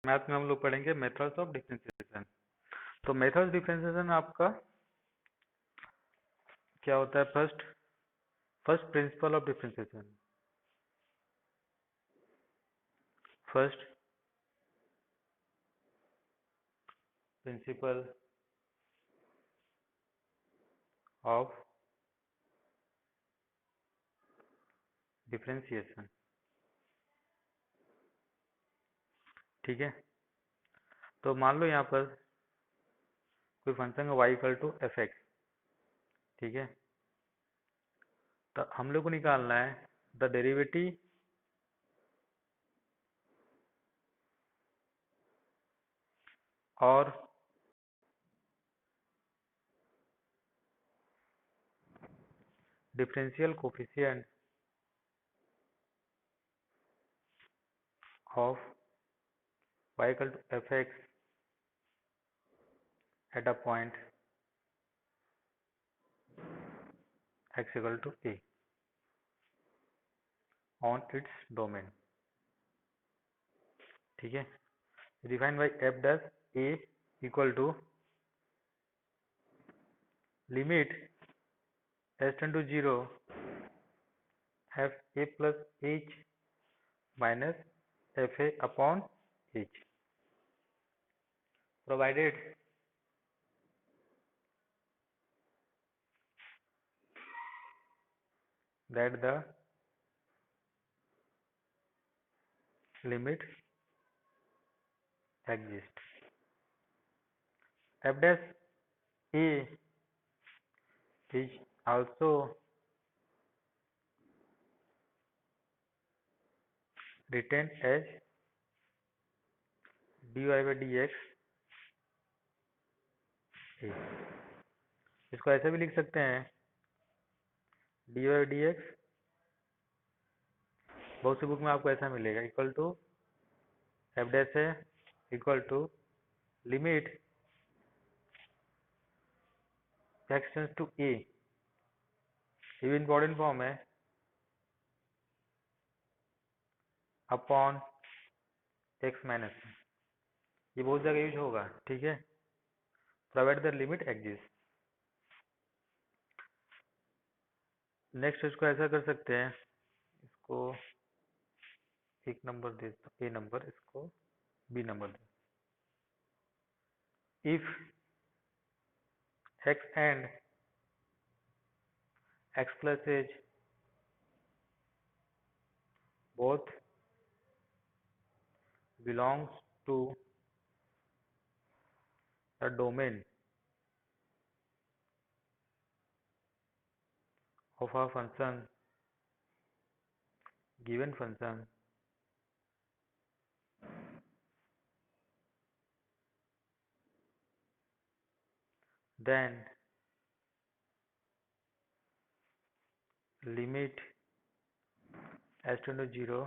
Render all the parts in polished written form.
Math में हम लोग पढ़ेंगे मेथड्स ऑफ डिफरेंशिएशन। तो मेथड डिफरेंशिएशन आपका क्या होता है? First principle of differentiation. First principle of differentiation, ठीक है। तो मान लो यहाँ पर कोई function y equal to F x, ठीक है। तो हम लोग को निकालना है द डेरिवेटिव और differential coefficient of y equal to F x at a point x equal to a on its domain, ठीक है। Defined by F dash a equal to limit s tend to 0 F A plus H minus F A upon H, provided that the limit exists. F dash A is also written as dy by dx A. इसको ऐसे भी लिख सकते हैं dy by dx, बहुत सी book में आपको ऐसा मिलेगा इक्वल टू एफ डैश है equal to limit x tends to a, ये भी इंपॉर्टेंट फॉर्म है, अपॉन एक्स माइनस, ये बहुत जगह यूज होगा, ठीक है। Provide the limit exist. Next इसको ऐसा कर सकते हैं, इसको एक नंबर दे ए नंबर, इसको बी नंबर दे। If x and x plus h both belongs to the domain of a function, given function, then limit s tend to 0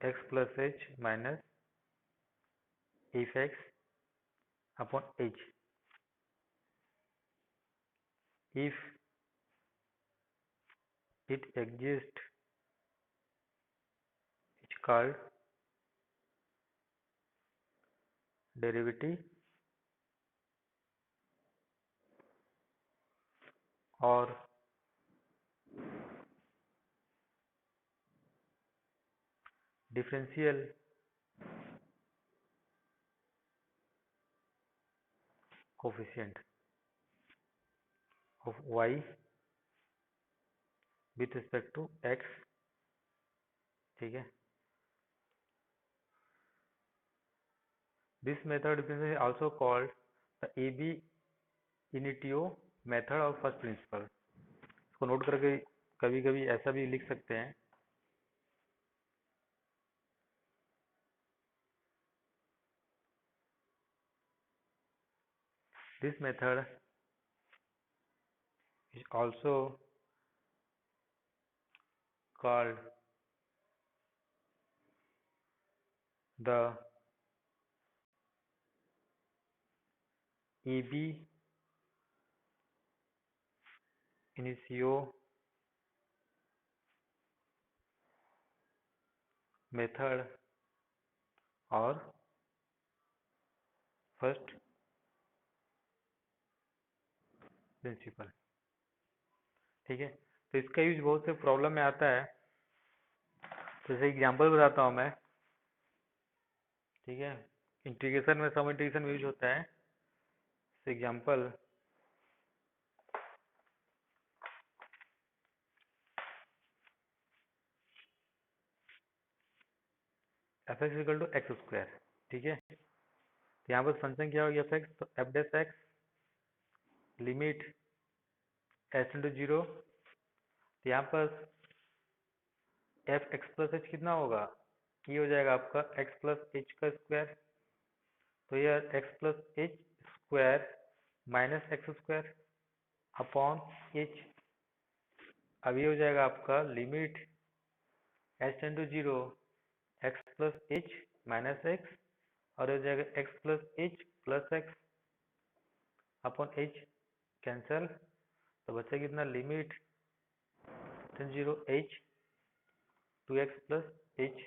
x plus h minus if x upon h, if it exists, it's called derivative or differential coefficient of y with respect to x, ठीक है। This method is also called the AB initio method of first principle। इसको note करके कभी कभी ऐसा भी लिख सकते हैं, this method is also called the AB initio method और फर्स्ट प्रिंसिपल। ठीक है, तो इसका यूज बहुत से प्रॉब्लम में आता है। तो जैसे एग्जांपल बताता हूँ मैं। ठीक है, इंटीग्रेशन में सम इंटीग्रेशन में यूज होता है। Example f x equal to x square. ठीक है, तो यहाँ पर फंक्शन क्या होगी एफ एक्स, तो f dash x limit h into zero. तो यहाँ पर एफ एक्स प्लस एच कितना होगा, ये हो जाएगा आपका एक्स प्लस एच का स्क्वायर। तो यह x plus H square minus x square upon H. अब ये हो जाएगा आपका limit H tend to zero x plus H minus x, और हो जाएगा x plus H plus x upon H cancel. तो बचा कितना, limit tend zero H two x plus H.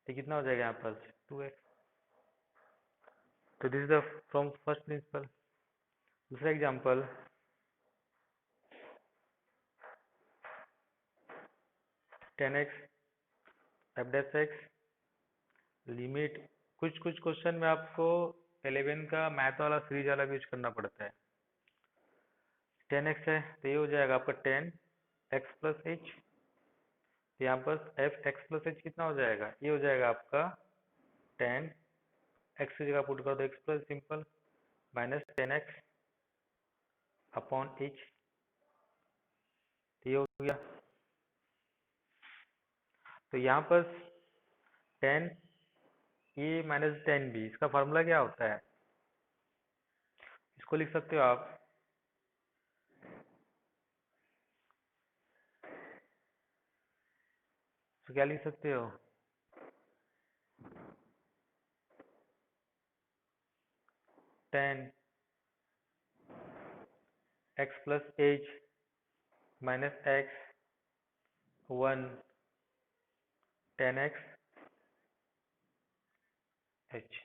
तो कितना हो जाएगा यहाँ पर 2x। तो this is the from first principle. दूसरा example, ten x F dash x limit. कुछ कुछ क्वेश्चन में आपको 11 का मैथ वाला सीरीज वाला यूज करना पड़ता है। 10x है तो ये हो जाएगा आपका 10x प्लस एच। यहाँ पर एफ एक्स प्लस एच कितना हो जाएगा, ये हो जाएगा आपका 10x की जगह पुट कर दो x plus simple minus 10x upon H. ये हो गया। तो यहाँ पर 10a माइनस 10b, इसका फार्मूला क्या होता है, इसको लिख सकते हो आप। तो क्या लिख सकते हो, 10x plus H minus x 1 10x H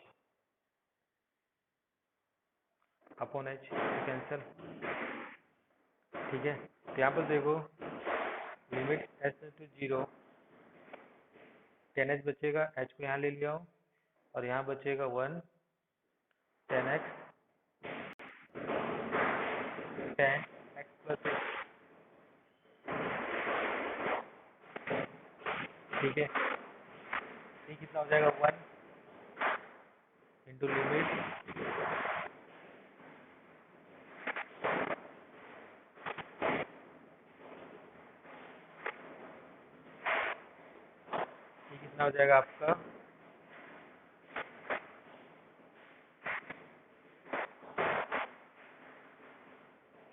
upon H cancel. ठीक है, तो यहाँ पर देखो limit H two zero 10h बचेगा, h को यहाँ ले लिया हूँ और यहाँ बचेगा 1 10x 10x प्लस एच। ठीक है, ये कितना हो जाएगा 1 इंटू लिमिट ये कितना हो जाएगा आपका,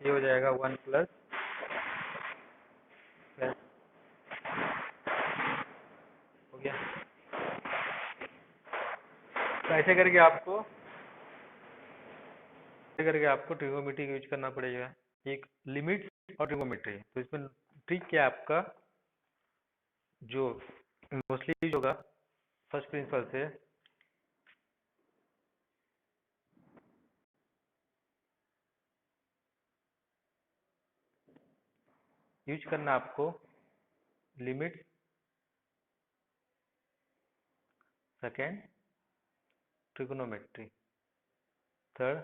ये हो जाएगा 1 प्लस प्लस हो गया। तो ऐसे करके आपको ट्रिगोनोमेट्री यूज करना पड़ेगा, एक लिमिट और ट्रिगोनोमेट्री। तो इसमें ट्रिक क्या है आपका, जो मोस्टली यूज होगा फर्स्ट प्रिंसिपल से, यूज करना आपको limit second trigonometry third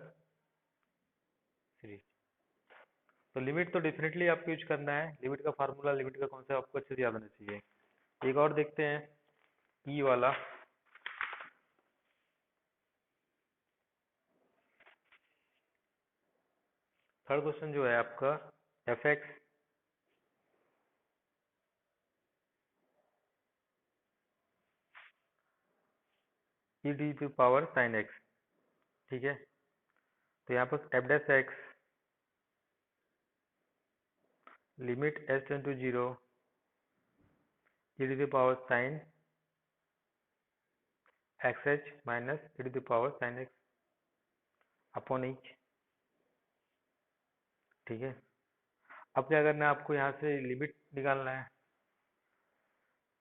series. तो लिमिट तो डेफिनेटली आपको यूज करना है, लिमिट का फार्मूला लिमिट का कॉन्सेप्ट आपको अच्छे से याद होना चाहिए। एक और देखते हैं ई वाला। थर्ड क्वेश्चन जो है आपका F x E D to power sine x. ठीक है, तो यहाँ पर F dash x limit S tend to zero E D to power sine x H minus E D to power sine x upon H. ठीक है, अब क्या करना है आपको, यहाँ से लिमिट निकालना है।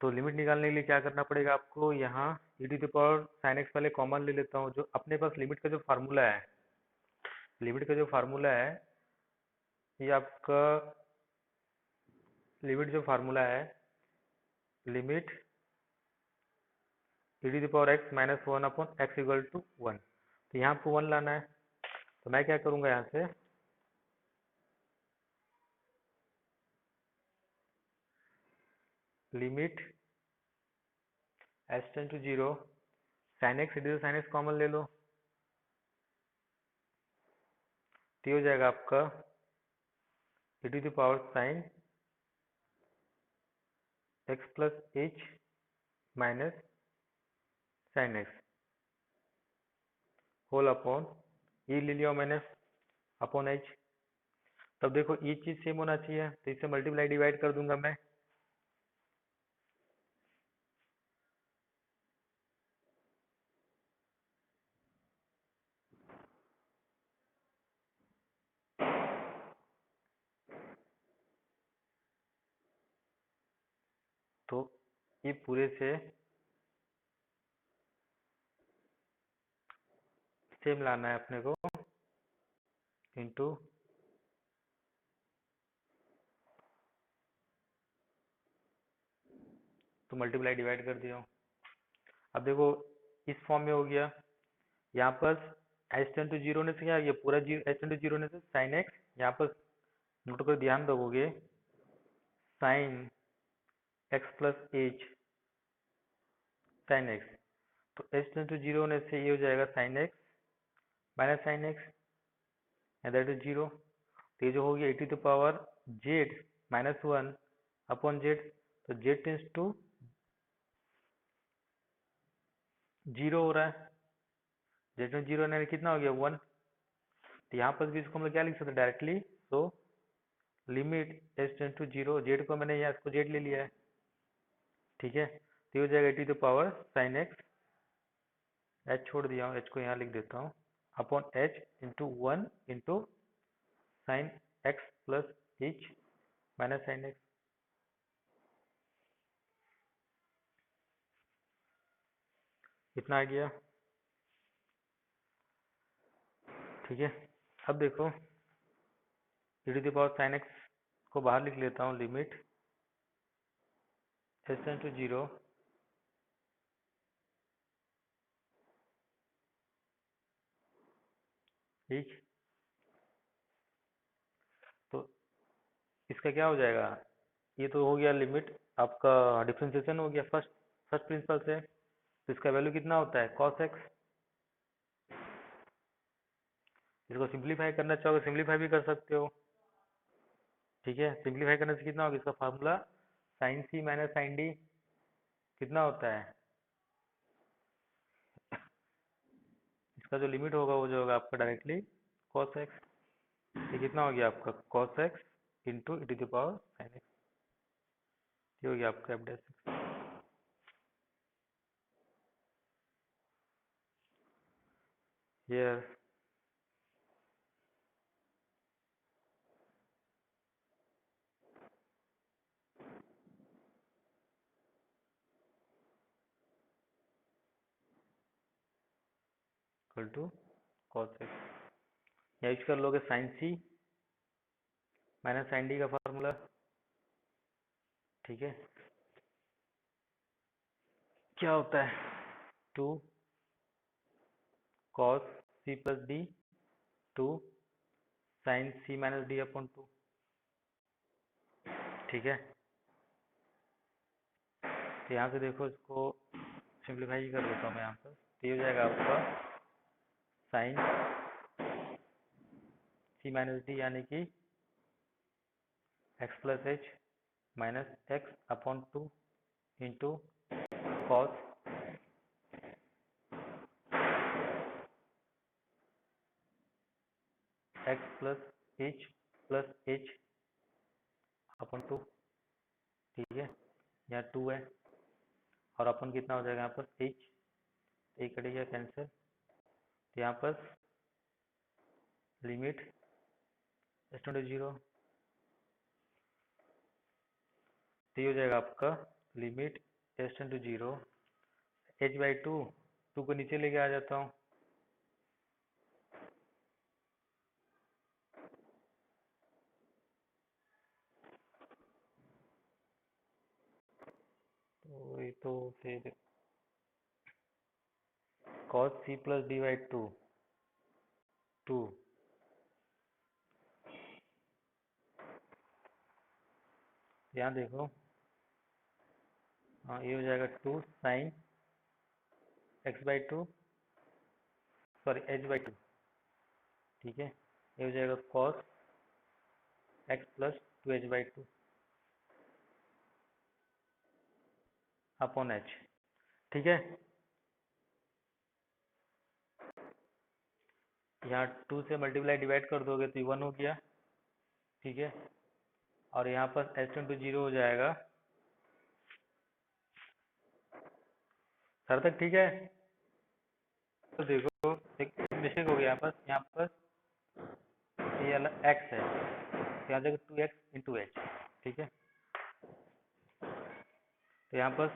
तो लिमिट निकालने के लिए क्या करना पड़ेगा आपको, यहाँ e to the power sine x पहले कॉमन ले लेता हूँ। जो अपने पास लिमिट का जो फार्मूला है, लिमिट का जो फार्मूला है, ये आपका लिमिट जो फार्मूला है, limit e to the power x minus one upon x equal to one. तो यहाँ आपको वन लाना है, तो मैं क्या करूँगा यहाँ से, limit H tend to zero sine x इधर साइन एक्स कॉमन ले लो, तो ये हो जाएगा आपका e to the power sine x plus H minus sine x whole upon ये ले लिया मैंने अपॉन एच। तब देखो ये चीज सेम होना चाहिए, तो इससे मल्टीप्लाई डिवाइड कर दूंगा मैं, तो ये पूरे से सेम लाना है अपने को, इंटू तो मल्टीप्लाई डिवाइड कर दिया हूँ। अब देखो इस फॉर्म में हो गया, यहाँ पर एच टेन टू जीरो होने से क्या है, ये पूरा zero H tend to zero होने से साइन एक्स, यहाँ पर नोट कर ध्यान रखोगे sine x plus H sine x, तो एच टेन टू जीरो होने से ये हो जाएगा sine x minus sine x and that is zero. तो ये जो हो गया e to the power Z minus one upon Z, तो जेड टेंस टू जीरो हो रहा है, जेड में जीरो होने कितना हो गया वन। तो यहाँ पर भी इसको हम लोग क्या लिख सकते हैं डायरेक्टली, तो limit H tends to zero, Z को मैंने यहाँ इसको जेड ले लिया है, ठीक है। तो ये हो जाएगा e to the power sine x, H छोड़ दिया हूँ, एच को यहाँ लिख देता हूँ, upon H into one into sine x plus H minus sine x, इतना आ गया, ठीक है। अब देखो e to the power sine x को बाहर लिख लेता हूँ, limit H tends to zero ठीक, तो इसका क्या हो जाएगा, ये तो हो गया लिमिट आपका डिफ्रेंसिएशन हो गया फर्स्ट फर्स्ट प्रिंसिपल से, तो इसका वैल्यू कितना होता है कॉस एक्स। इसको सिंप्लीफाई करना चाहोगे सिंप्लीफाई भी कर सकते हो, ठीक है। सिंप्लीफाई करने से कितना होगा, इसका formula sign C minus sine D कितना होता है, इसका जो लिमिट होगा वो जो होगा आपका डायरेक्टली कॉस एक्स, ये कितना हो गया आपका cos x into E to the power sine x, ये हो गया आपका F dash x. Here equal to cos x, या यूज कर लोगे sine C minus sine D का फार्मूला, ठीक है। क्या होता है two cos C plus D two sine C minus D upon two, ठीक है। तो यहाँ से देखो इसको सिंप्लीफाई कर देता हूँ मैं यहाँ पर, तो ये हो जाएगा आपका साइन सी माइनस डी यानी कि x plus H minus x upon two into cos x plus H upon two, ठीक है। यहाँ टू है और अपन कितना हो जाएगा यहाँ पर एच, एक कटेगा कैंसिल, तो यहाँ पर लिमिट एच टू जीरो, तो ये हो जाएगा आपका limit H tend to zero, h/2, two को नीचे लेके आ जाता हूँ, तो ये तो फिर cos c प्लस d/2, 2, यहाँ देखो, हाँ ये हो जाएगा 2 साइन x/2, सॉरी h/2, ठीक है। ये हो जाएगा cos x plus 2h/2 upon h, ठीक है। यहाँ 2 से मल्टीप्लाई डिवाइड कर दोगे तो 1 हो गया, ठीक है। और यहाँ पर h टेन टू जीरो हो जाएगा, सर तक ठीक है। तो देखो एक मिस्टेक हो गया यहाँ पर ये वाला x है, तो यहाँ देखो 2x इंटू एच, ठीक है। तो यहाँ पर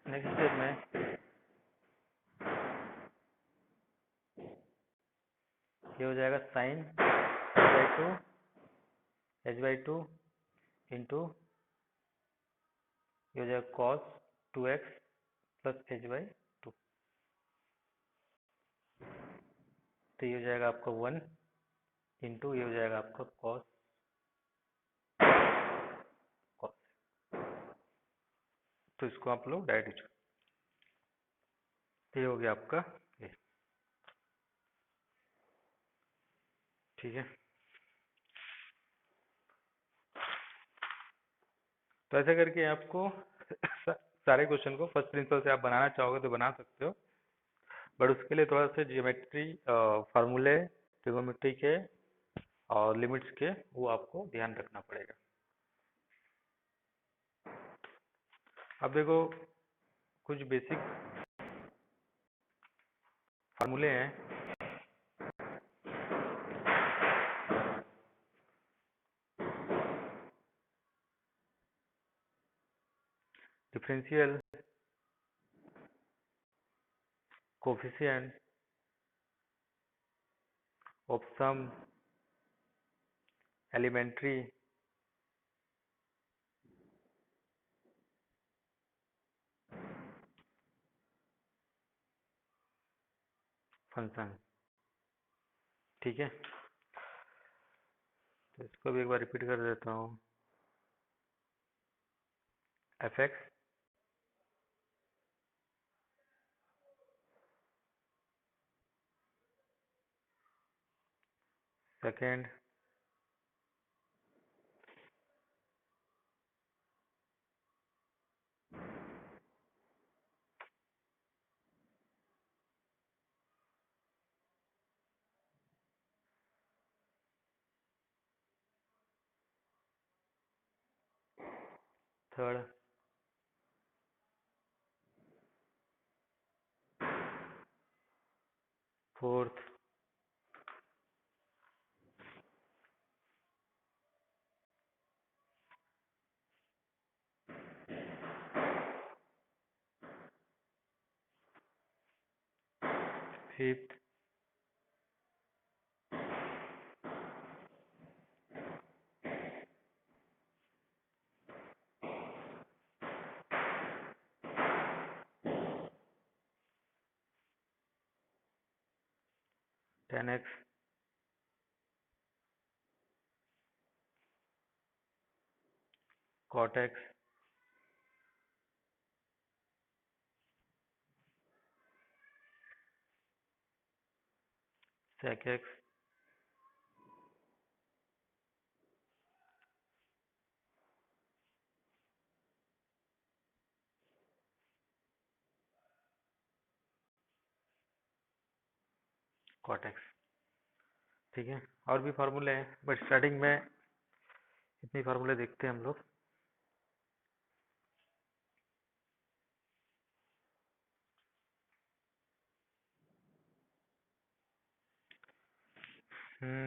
नेक्स्ट स्टेप में ये हो जाएगा साइन h/2 इंटू ये हो जाएगा कॉस 2x प्लस h/2, तो ये हो जाएगा आपका 1 इंटू ये हो जाएगा आपका कॉस कॉस, तो इसको आप लोग डायरेक्ट, ये हो गया आपका ये, ठीक है। तो ऐसे करके आपको सारे क्वेश्चन को फर्स्ट प्रिंसिपल से आप बनाना चाहोगे तो बना सकते हो, बट उसके लिए थोड़ा सा जियोमेट्री फार्मूले ट्रिगोनोमेट्री के और लिमिट्स के वो आपको ध्यान रखना पड़ेगा। अब देखो कुछ बेसिक फार्मूले हैं, differential coefficient of some elementary function, ठीक है। तो इसको भी एक बार रिपीट कर देता हूँ, fx second third fourth fifth 10x cot x sec x cot x, ठीक है। और भी फार्मूले हैं बट स्टार्टिंग में इतनी फार्मूले देखते हैं हम लोग।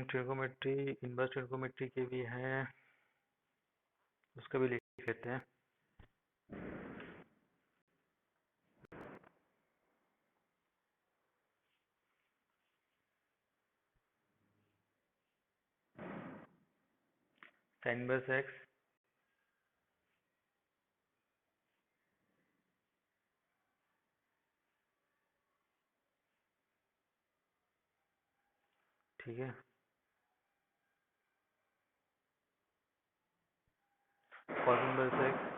ट्रिगोनोमेट्री, इनवर्स ट्रिगोनोमेट्री के भी हैं, उसका भी लिख लेते हैं। tan इनवर्स एक्स ठीक है, cos inverse x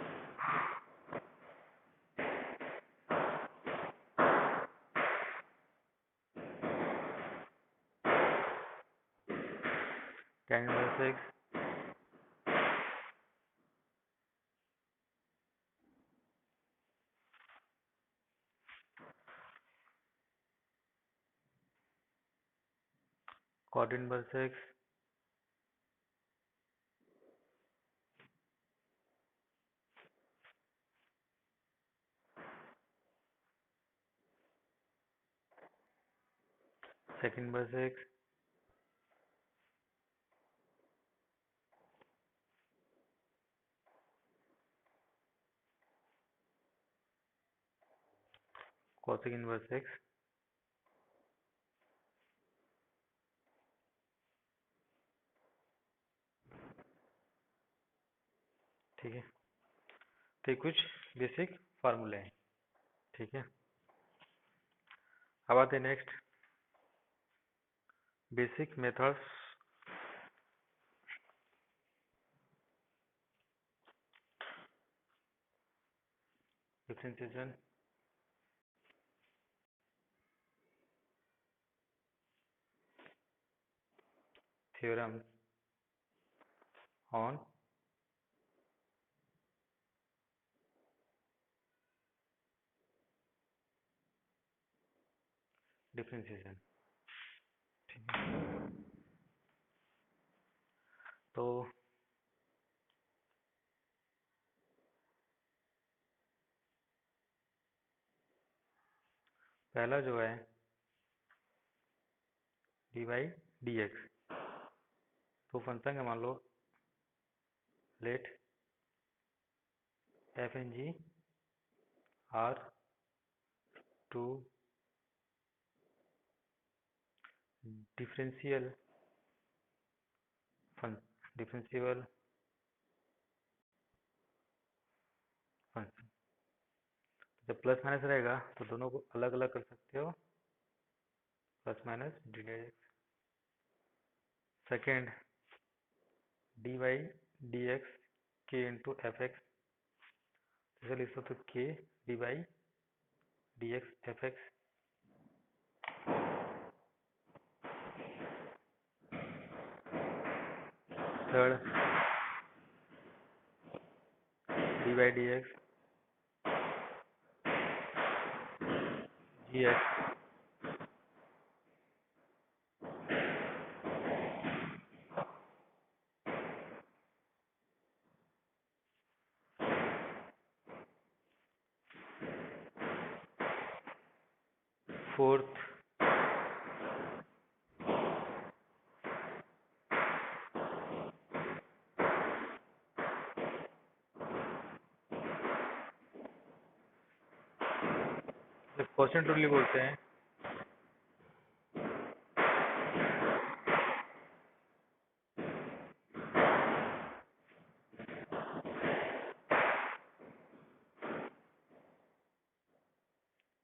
tan inverse x cot inverse x sec inverse x cosec inverse x. ठीक है, तो ये कुछ बेसिक फार्मूले हैं। ठीक है, अब आते हैं next basic methods differentiation theorem on differentiation. ठीक है, तो पहला जो है डी बाई डी एक्स, तो फंक्शन का मान लो let f and g are two differential differential function. जब प्लस माइनस रहेगा तो दोनों को अलग अलग कर सकते हो, plus minus d d x. Second d by d x के इंटू एफ एक्स, जैसे लिख सकते हो के d by d x F x. Third d by d x g x. Fourth question rule बोलते हैं,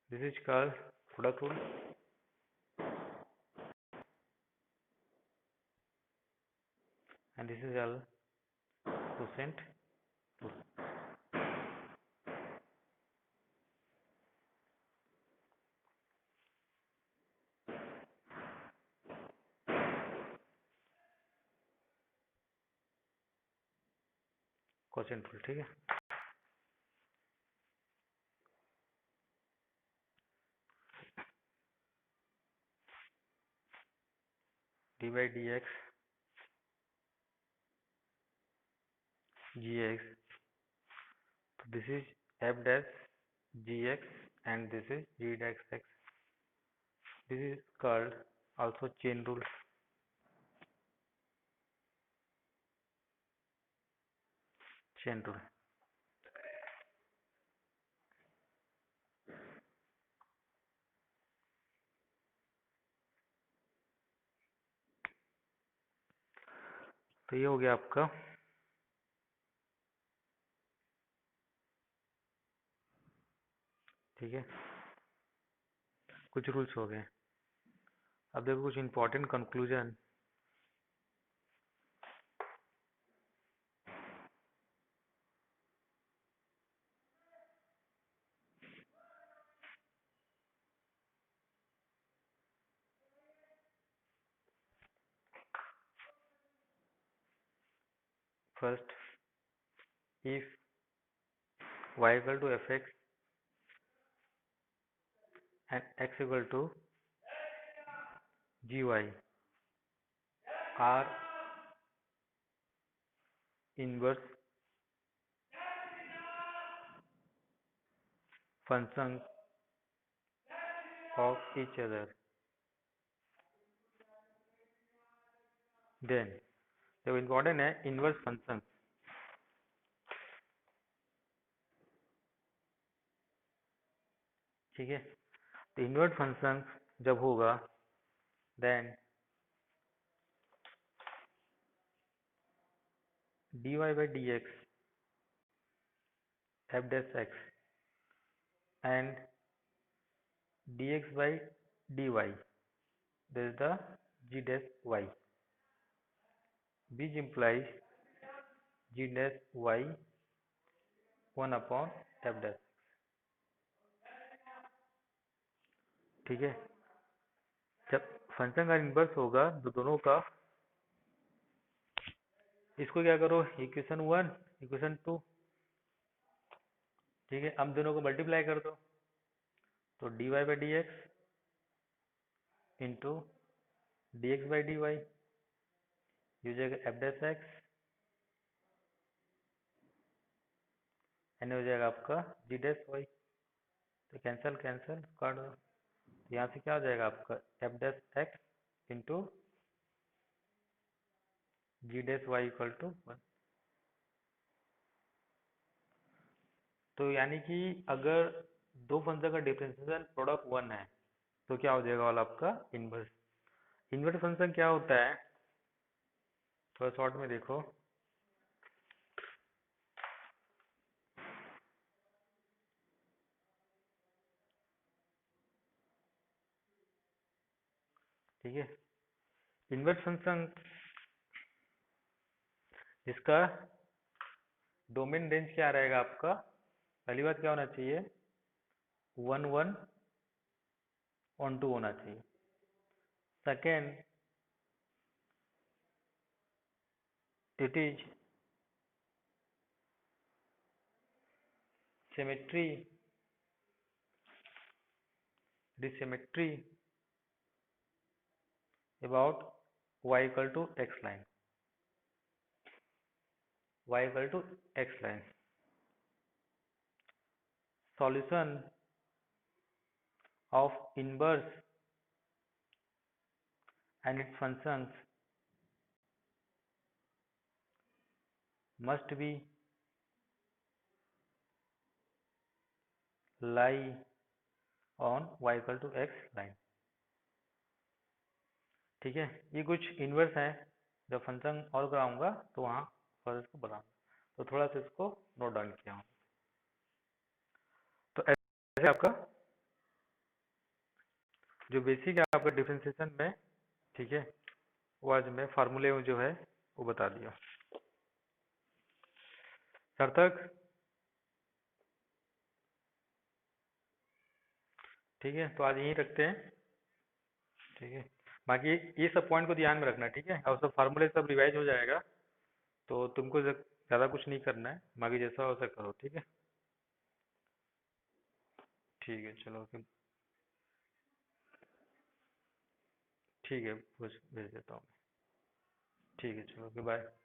this is called product rule and this is all quotient rule. Quotient rule ठीक है। D by d x g x, तो this is f dash g x and this is g dash x. This is called also chain rule। chain rule तो ये हो गया आपका ठीक है, कुछ रूल्स हो गए। अब देखो कुछ important conclusion. First, if y equal to fx and x equal to gy are inverse functions of each other, then जो इम्पोर्टेंट है इनवर्स फंक्शन। ठीक है, तो इनवर्स फंक्शन जब होगा then dy by dx f dash x and dx by dy, this is the g dash y, which implies g dash y 1 upon f dash। ठीक है, जब फंक्शन का इन्वर्स होगा तो दोनों का, इसको क्या करो इक्वेशन 1 इक्वेशन 2, ठीक है, अब दोनों को मल्टीप्लाई कर दो तो dy by dx into dx by dy, हो जाएगा f dash x एंड हो जाएगा आपका g dash y। तो कैंसिल कैंसिल काट दो, तो यहाँ से क्या हो जाएगा आपका f dash x into g dash y equal to 1। तो यानी कि अगर दो फंक्शन का डिफरेंशिएशन प्रोडक्ट 1 है तो क्या हो जाएगा वाला आपका इनवर्स। इनवर्स फंक्शन क्या होता है, थोड़ा शॉर्ट में देखो। ठीक है, इनवर्स फंक्शन जिसका डोमेन रेंज क्या रहेगा आपका, पहली बात क्या होना चाहिए 1 1 ऑन 2 होना चाहिए। Second, it is symmetry dissymmetry about y equal to x line, y equal to x line। Solution of inverse and its functions must be lie on y equal to x line। ठीक है, ये कुछ inverse है, जब function और कराऊंगा तो वहाँ फर्स्ट इसको बनाऊंगा, तो थोड़ा सा इसको नोट डाउन किया हूँ। तो ऐसे आपका जो बेसिक है आपका डिफरेंशिएशन में, ठीक है, वो आज मैं फार्मूले में जो है वो बता दिया। सार्थक, ठीक है, तो आज यहीं रखते हैं। ठीक है, बाकी ये सब पॉइंट को ध्यान में रखना, ठीक है, और सब फार्मूले सब रिवाइज हो जाएगा, तो तुमको ज़्यादा कुछ नहीं करना है, बाकी जैसा हो वैसा करो। ठीक है, ठीक है, चलो फिर, ठीक है, कुछ भेज देता हूँ। ठीक है, चलो, बाय।